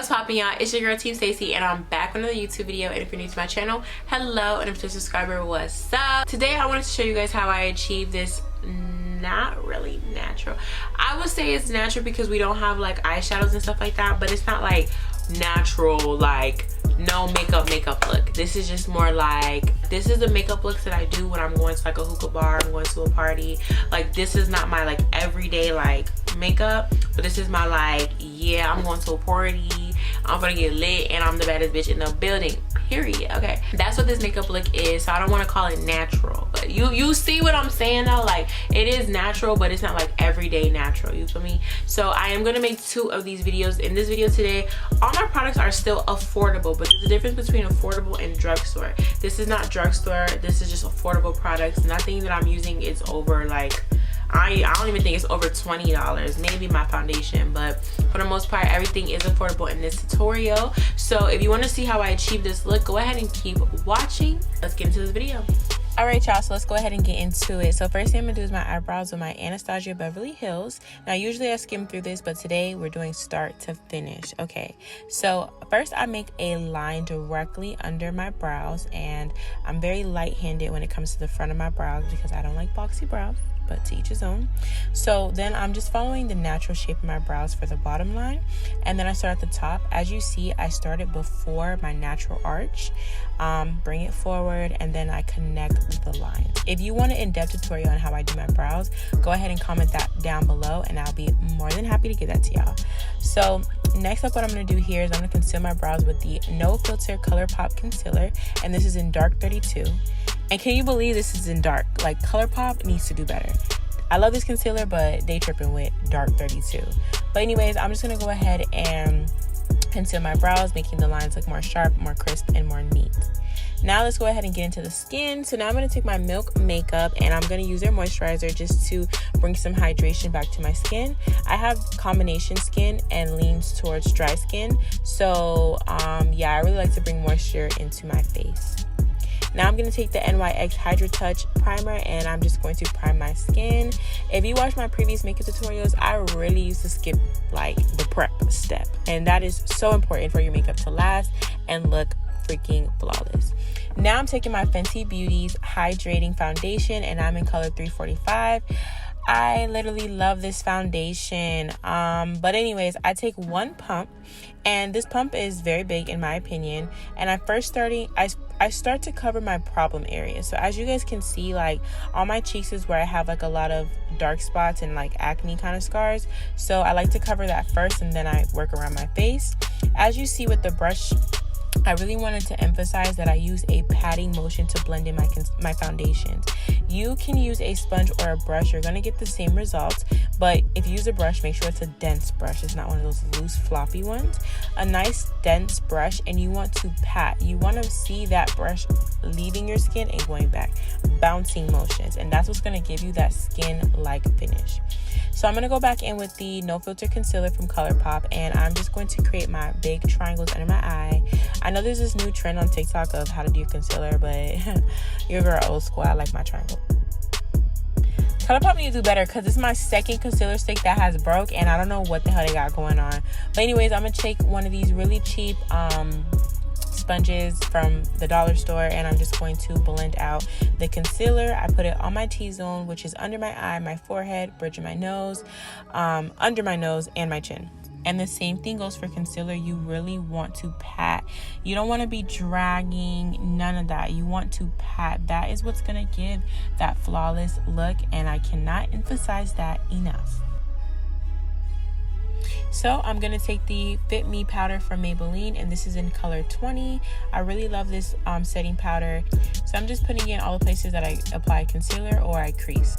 What's poppin', y'all? It's your girl Team Stacie, and I'm back with another YouTube video. And if you're new to my channel, hello, and if you're a subscriber, what's up? Today I wanted to show you guys how I achieve this not really natural. I would say it's natural because we don't have like eyeshadows and stuff like that, but it's not like natural, like no makeup look. This is just more like, this is the makeup looks that I do when I'm going to like a hookah bar, I'm going to a party. Like, this is not my like everyday like makeup, but this is my like, yeah, I'm going to a party, I'm gonna get lit, and I'm the baddest bitch in the building, period. Okay, that's what this makeup look is. So I don't want to call it natural, but you see what I'm saying though? Like, it is natural, but it's not like everyday natural, you feel me? So I am gonna make 2 of these videos. In this video today, all my products are still affordable, but there's a difference between affordable and drugstore. This is not drugstore, this is just affordable products. Nothing that I'm using is over like, I don't even think it's over $20, maybe my foundation, but for the most part everything is affordable in this tutorial. So if you want to see how I achieve this look, go ahead and keep watching. Let's get into this video. Alright y'all, so let's go ahead and get into it. So first thing I'm going to do is my eyebrows with my Anastasia Beverly Hills. Now usually I skim through this, but today we're doing start to finish. Okay, so first I make a line directly under my brows, and I'm very light-handed when it comes to the front of my brows because I don't like boxy brows, but to each his own. So then I'm just following the natural shape of my brows for the bottom line, and then I start at the top. As you see, I started before my natural arch, bring it forward, and then I connect the line. If you want an in-depth tutorial on how I do my brows, go ahead and comment that down below, and I'll be more than happy to give that to y'all. So next up, what I'm going to do here is I'm going to conceal my brows with the No Filter Colorpop concealer, and this is in dark 32. And can you believe this is in dark? Like, Colorpop needs to do better. I love this concealer, but they tripping with dark 32. But anyways, I'm just gonna go ahead and conceal my brows, making the lines look more sharp, more crisp, and more neat. Now let's go ahead and get into the skin. So now I'm going to take my Milk makeup, and I'm going to use their moisturizer just to bring some hydration back to my skin. I have combination skin and leans towards dry skin. So yeah, I really like to bring moisture into my face. Now I'm going to take the NYX Hydra Touch primer, and I'm just going to prime my skin. If you watch my previous makeup tutorials, I really used to skip like the prep step, and that is so important for your makeup to last and look freaking flawless. Now I'm taking my Fenty Beauty's Hydrating foundation, and I'm in color 345. I literally love this foundation. But anyways, I take 1 pump, and this pump is very big in my opinion, and I start to cover my problem area. So as you guys can see, like on my cheeks is where I have like a lot of dark spots and like acne kind of scars. So I like to cover that first, and then I work around my face. As you see with the brush, I really wanted to emphasize that I use a patting motion to blend in my foundations. You can use a sponge or a brush, you're gonna get the same results, but if you use a brush, make sure it's a dense brush. It's not one of those loose floppy ones. A nice dense brush, and you want to pat. You want to see that brush leaving your skin and going back, bouncing motions, and that's what's gonna give you that skin-like finish. So I'm going to go back in with the No Filter Concealer from Colorpop, and I'm just going to create my big triangles under my eye. I know there's this new trend on TikTok of how to do concealer, but your girl old school, I like my triangle. Colorpop need to do better because this is my second concealer stick that has broke, and I don't know what the hell they got going on. But anyways, I'm going to take one of these really cheap sponges from the dollar store, and I'm just going to blend out the concealer. I put it on my T-zone, which is under my eye, my forehead, bridge of my nose, under my nose, and my chin. And the same thing goes for concealer. You really want to pat. You don't want to be dragging, none of that. You want to pat. That is what's going to give that flawless look, and I cannot emphasize that enough. So I'm going to take the Fit Me powder from Maybelline, and this is in color 20. I really love this setting powder. So I'm just putting in all the places that I apply concealer or I crease.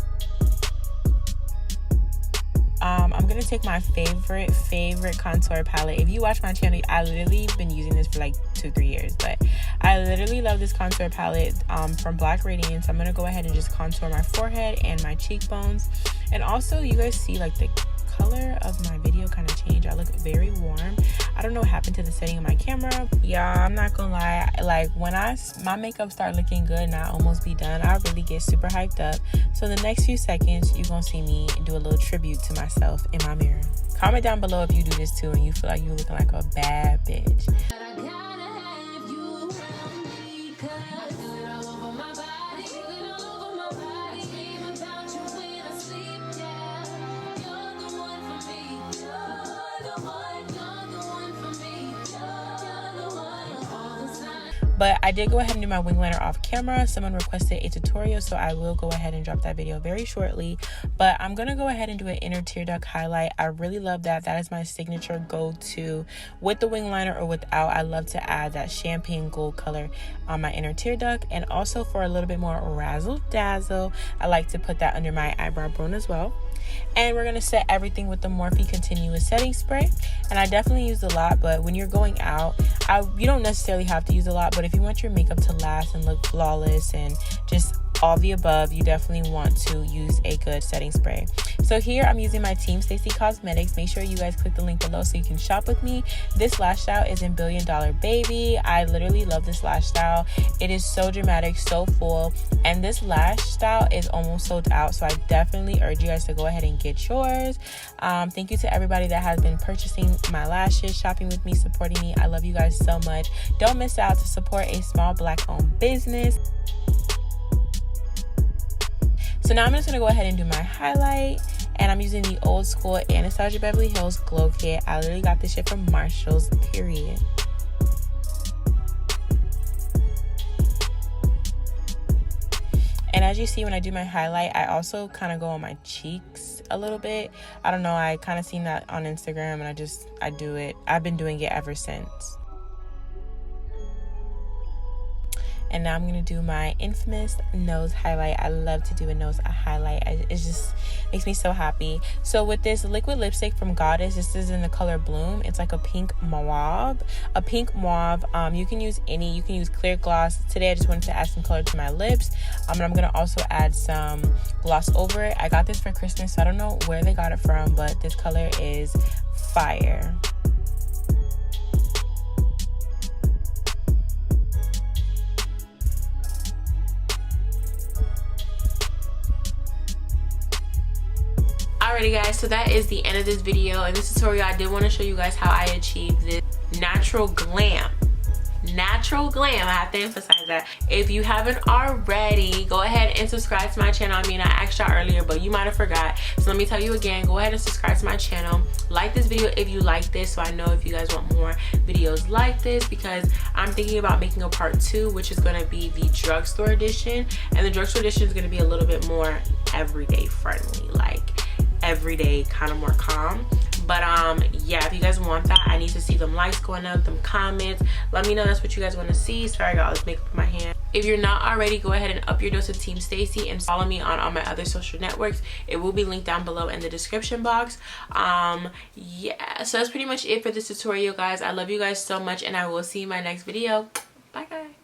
I'm going to take my favorite contour palette. If you watch my channel, I literally been using this for like 2-3 years, but I literally love this contour palette from Black Radiance. I'm going to go ahead and just contour my forehead and my cheekbones. And also, you guys see like the color of my video kind of changed. I look very warm. I don't know what happened to the setting of my camera. Yeah, I'm not gonna lie, like when my makeup start looking good and I almost be done, I really get super hyped up. So the next few seconds you're gonna see me do a little tribute to myself in my mirror. Comment down below if you do this too and you feel like you're looking like a bad bitch. But I did go ahead and do my wing liner off camera. Someone requested a tutorial, so I will go ahead and drop that video very shortly. But I'm gonna go ahead and do an inner tear duct highlight. I really love that. That is my signature go-to with the wing liner or without. I love to add that champagne gold color on my inner tear duct. And also for a little bit more razzle dazzle, I like to put that under my eyebrow bone as well. And we're gonna set everything with the Morphe continuous setting spray. And I definitely used a lot, but when you're going out, you don't necessarily have to use a lot, but if you want your makeup to last and look flawless and just all the above, you definitely want to use a good setting spray. So here I'm using my team.stacie cosmetics. Make sure you guys click the link below so you can shop with me. This lash style is in Billion Dollar Baby. I literally love this lash style. It is so dramatic, so full, and this lash style is almost sold out, so I definitely urge you guys to go ahead and get yours. Thank you to everybody that has been purchasing my lashes, shopping with me, supporting me. I love you guys so much. Don't miss out to support a small black owned business. So now I'm just going to go ahead and do my highlight, and I'm using the old school Anastasia Beverly Hills Glow Kit. I literally got this shit from Marshall's, period. And as you see when I do my highlight, I also kind of go on my cheeks a little bit. I don't know, I kind of seen that on Instagram and I do it. I've been doing it ever since. And now I'm going to do my infamous nose highlight. I love to do a nose highlight. It just makes me so happy. So with this liquid lipstick from Goddess, this is in the color Bloom. It's like a pink mauve. You can use any. You can use clear gloss. Today I just wanted to add some color to my lips. And I'm going to also add some gloss over it. I got this for Christmas, so I don't know where they got it from, but this color is fire. Alrighty guys, so that is the end of this video. In this tutorial I did want to show you guys how I achieved this natural glam. I have to emphasize that. If you haven't already, go ahead and subscribe to my channel. I mean, I asked y'all earlier, but you might have forgot, so let me tell you again. Go ahead and subscribe to my channel. Like this video if you like this, so I know if you guys want more videos like this, because I'm thinking about making a part 2, which is going to be the drugstore edition. And the drugstore edition is going to be a little bit more everyday friendly, like everyday, kind of more calm. But yeah, if you guys want that, I need to see them likes going up, them comments. Let me know that's what you guys want to see. Sorry I got all this makeup in my hand. If you're not already, go ahead and up your dose of Team Stacie and follow me on all my other social networks. It will be linked down below in the description box. Yeah, so that's pretty much it for this tutorial, guys. I love you guys so much, and I will see you in my next video. Bye guys.